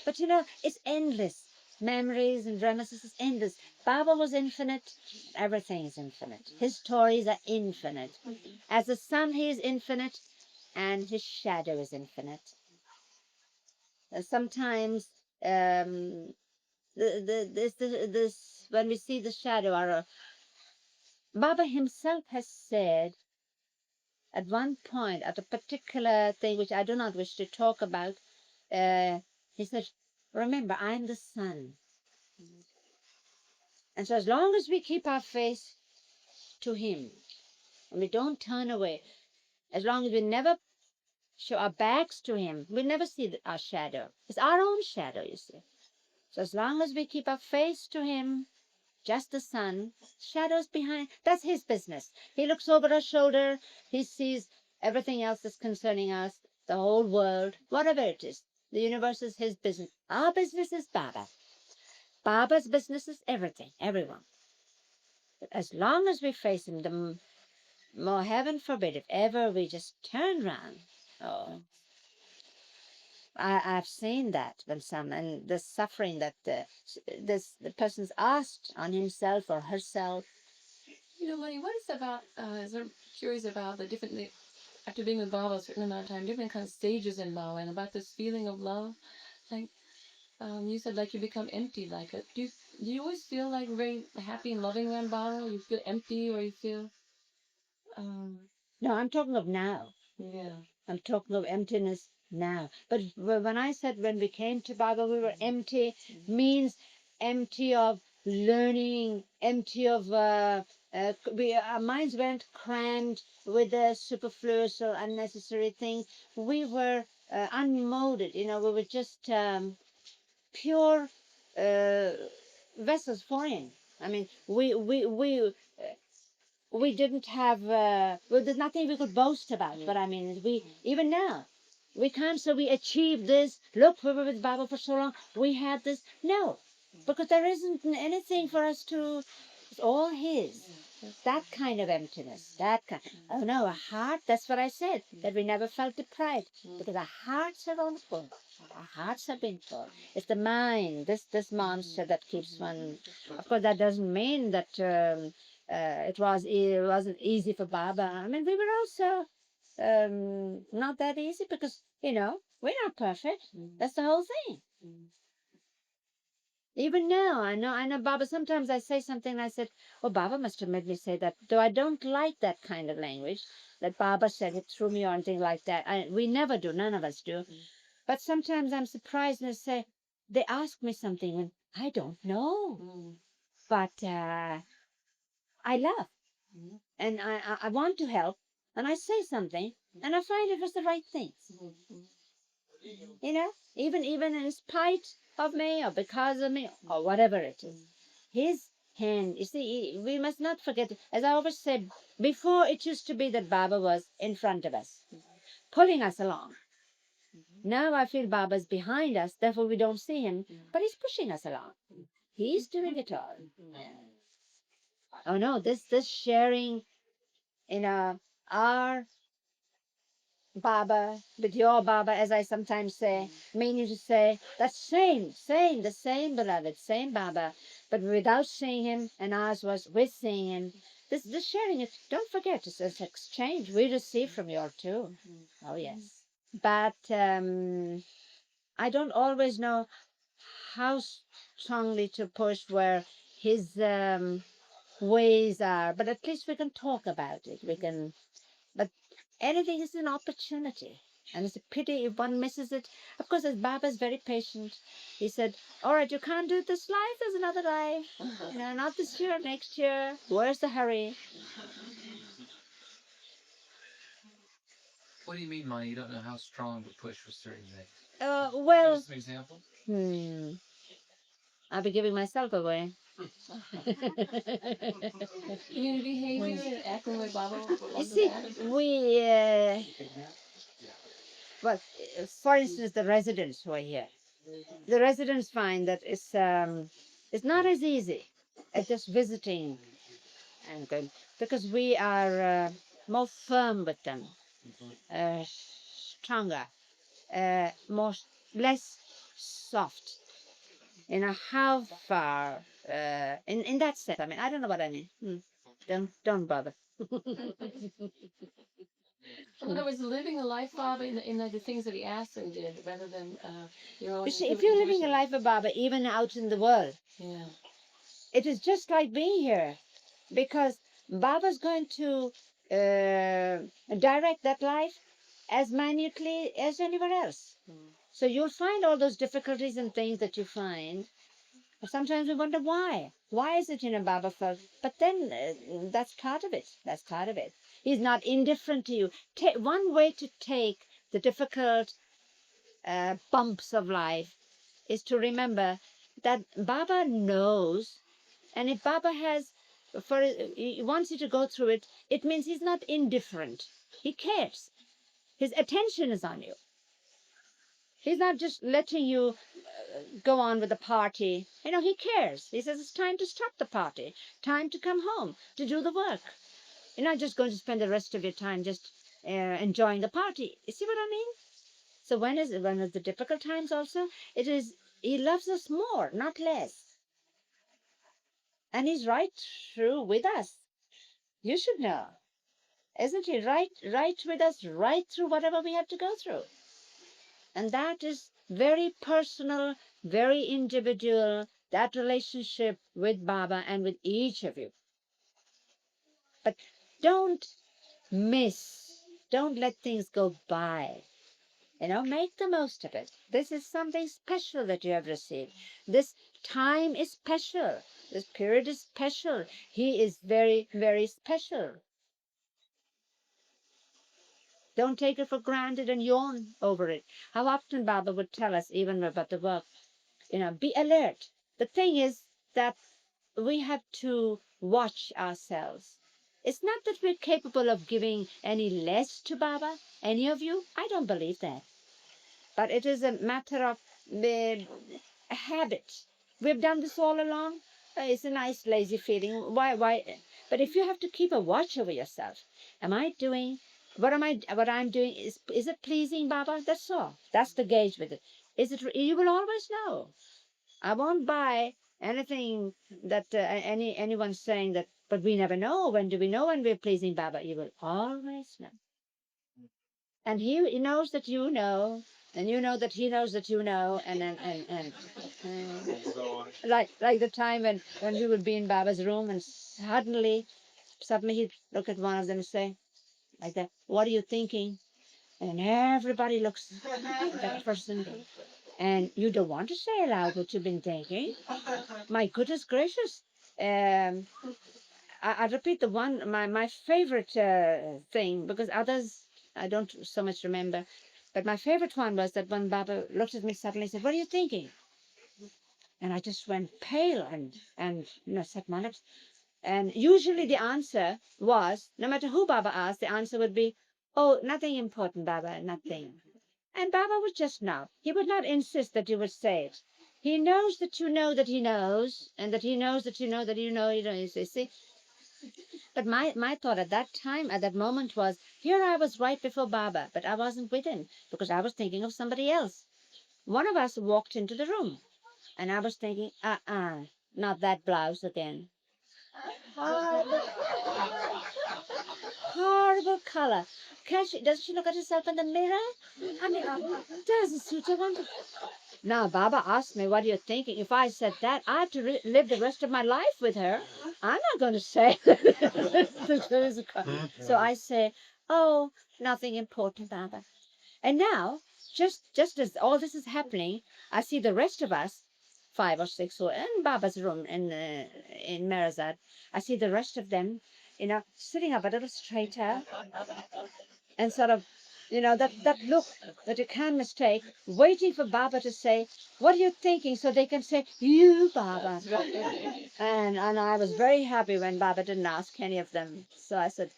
But it's endless. Memories and reminiscences is endless. Baba was infinite. Everything is infinite. His stories are infinite. As the sun, he is infinite, and his shadow is infinite. Sometimes this when we see the shadow, Baba himself has said at one point, at a particular thing which I do not wish to talk about, he said, remember, I'm the sun. And so as long as we keep our face to him and we don't turn away, as long as we never show our backs to him, we never see our shadow. It's our own shadow, you see. So as long as we keep our face to him, just the sun, shadows behind, that's his business. He looks over our shoulder, he sees everything else that's concerning us, the whole world, whatever it is. The universe is his business. Our business is Baba. Baba's business is everything, everyone. But as long as we face him, the more, heaven forbid, if ever we just turn round. Oh, I've seen that when and the suffering that the person's asked on himself or herself. Mani, what is about, I'm curious about the different, after being with Baba a certain amount of time, different kind of stages in Baba, and about this feeling of love. Like, you said, like, you become empty, like, do you always feel, like, very happy and loving around Baba? You feel empty, or you feel, No, I'm talking of now. yeah. I'm talking of emptiness now. But when I said when we came to Baba, we were empty, means empty of learning, empty of, our minds weren't crammed with the superfluous or unnecessary things. We were unmolded, we were just pure uh, vessels for him. I mean, we didn't have, well, there's nothing we could boast about. But I mean, even now, we can't say we achieved this. Look, we were with Baba for so long. We had this. No, because there isn't anything for us to. It's all His. That kind of emptiness. That kind. Oh no, a heart. That's what I said. That we never felt deprived because our hearts are all full. Our hearts have been full. It's the mind. This monster that keeps one. Of course, that doesn't mean that. It wasn't easy for Baba. I mean, we were also not that easy because we're not perfect. That's the whole thing. Even now, I know Baba. Sometimes I say something and I said, "Oh, Baba must have made me say that." Though I don't like that kind of language, that Baba said it through me or anything like that. We never do. None of us do. But sometimes I'm surprised and I say, they ask me something and I don't know. But I love. And I want to help, and I say something, and I find it was the right thing. Even in spite of me or because of me or whatever it is. His hand, you see, we must not forget, as I always said, before it used to be that Baba was in front of us, pulling us along. Now I feel Baba's behind us, therefore we don't see him, but he's pushing us along. He's doing it all. Oh no, this sharing, our Baba, with your Baba, as I sometimes say, meaning to say that same, the same beloved, same Baba, but without seeing him, and ours was with seeing him. This sharing it, don't forget, it's an exchange. We receive from you too. Oh, yes. But I don't always know how strongly to push where his ways are, but at least we can talk about it. But anything is an opportunity. And it's a pity if one misses it. Of course, as Baba's very patient. He said, all right, you can't do it this life, there's another life. Not this year, next year. Where's the hurry? What do you mean, Mani? You don't know how strong the push was certain things? Well, Give us some examples. I'll be giving myself away. Your behavior and acting like Baba You see, we, well, for instance, the residents who are here. The residents find that it's not as easy as just visiting and going, because we are more firm with them, stronger, more less soft. How far, in that sense, I mean, I don't know what I mean. Don't bother. In other words, living a life, Baba, in the things that he asked and did, rather than your own You see, if you're living a intuition. life of Baba, even out in the world, Yeah. it is just like being here, because Baba's going to direct that life as minutely as anywhere else. So you'll find all those difficulties and things that you find. Sometimes we wonder why. Why is it Baba felt? But then that's part of it. That's part of it. He's not indifferent to you. One way to take the difficult bumps of life is to remember that Baba knows, and if Baba he wants you to go through it, it means he's not indifferent. He cares. His attention is on you. He's not just letting you go on with the party. He cares. He says it's time to stop the party, time to come home, to do the work. You're not just going to spend the rest of your time just enjoying the party. You see what I mean? So when is the difficult times also? It is, he loves us more, not less. And he's right through with us. You should know. Isn't he right with us, right through whatever we have to go through? And that is very personal, very individual, that relationship with Baba and with each of you. But don't don't let things go by. Make the most of it. This is something special that you have received. This time is special. This period is special. He is very, very special. Don't take it for granted and yawn over it. How often Baba would tell us, even about the work, be alert. The thing is that we have to watch ourselves. It's not that we're capable of giving any less to Baba, any of you. I don't believe that. But it is a matter of a habit. We've done this all along. It's a nice, lazy feeling. Why? But if you have to keep a watch over yourself, am I doing what I'm doing? Is it pleasing Baba? That's all. That's the gauge with it. Is it? You will always know. I won't buy anything that anyone's saying that. But we never know. When do we know when we're pleasing Baba? You will always know. And he knows that you know, and you know that he knows that you know, like the time when we would be in Baba's room, and suddenly he'd look at one of them and say, like that, "What are you thinking?" And everybody looks at that person, and you don't want to say aloud what you've been thinking. My goodness gracious! I repeat the one, my favorite thing, because others I don't so much remember, but my favorite one was that when Baba looked at me suddenly and said, "What are you thinking?" And I just went pale and set my lips. And usually the answer was, no matter who Baba asked, the answer would be, "Oh, nothing important, Baba, nothing." And Baba would just nod. He would not insist that you would say it. He knows that you know that he knows, and that he knows that you know that you know. You see. But my thought at that time, at that moment, was, here I was right before Baba, but I wasn't with him because I was thinking of somebody else. One of us walked into the room, and I was thinking, not that blouse again. Horrible, horrible color. Does she look at herself in the mirror? I mean, doesn't suit her one. Now, Baba asked me, what are you thinking? If I said that, I have to live the rest of my life with her. I'm not going to say. So I say, oh, nothing important, Baba. And now, just as all this is happening, I see the rest of us, 5 or 6, who are in Baba's room in Merazad. I see the rest of them, sitting up a little straighter and sort of, that look that you can't mistake, waiting for Baba to say, what are you thinking? So they can say, you, Baba. And I was very happy when Baba didn't ask any of them. So I said,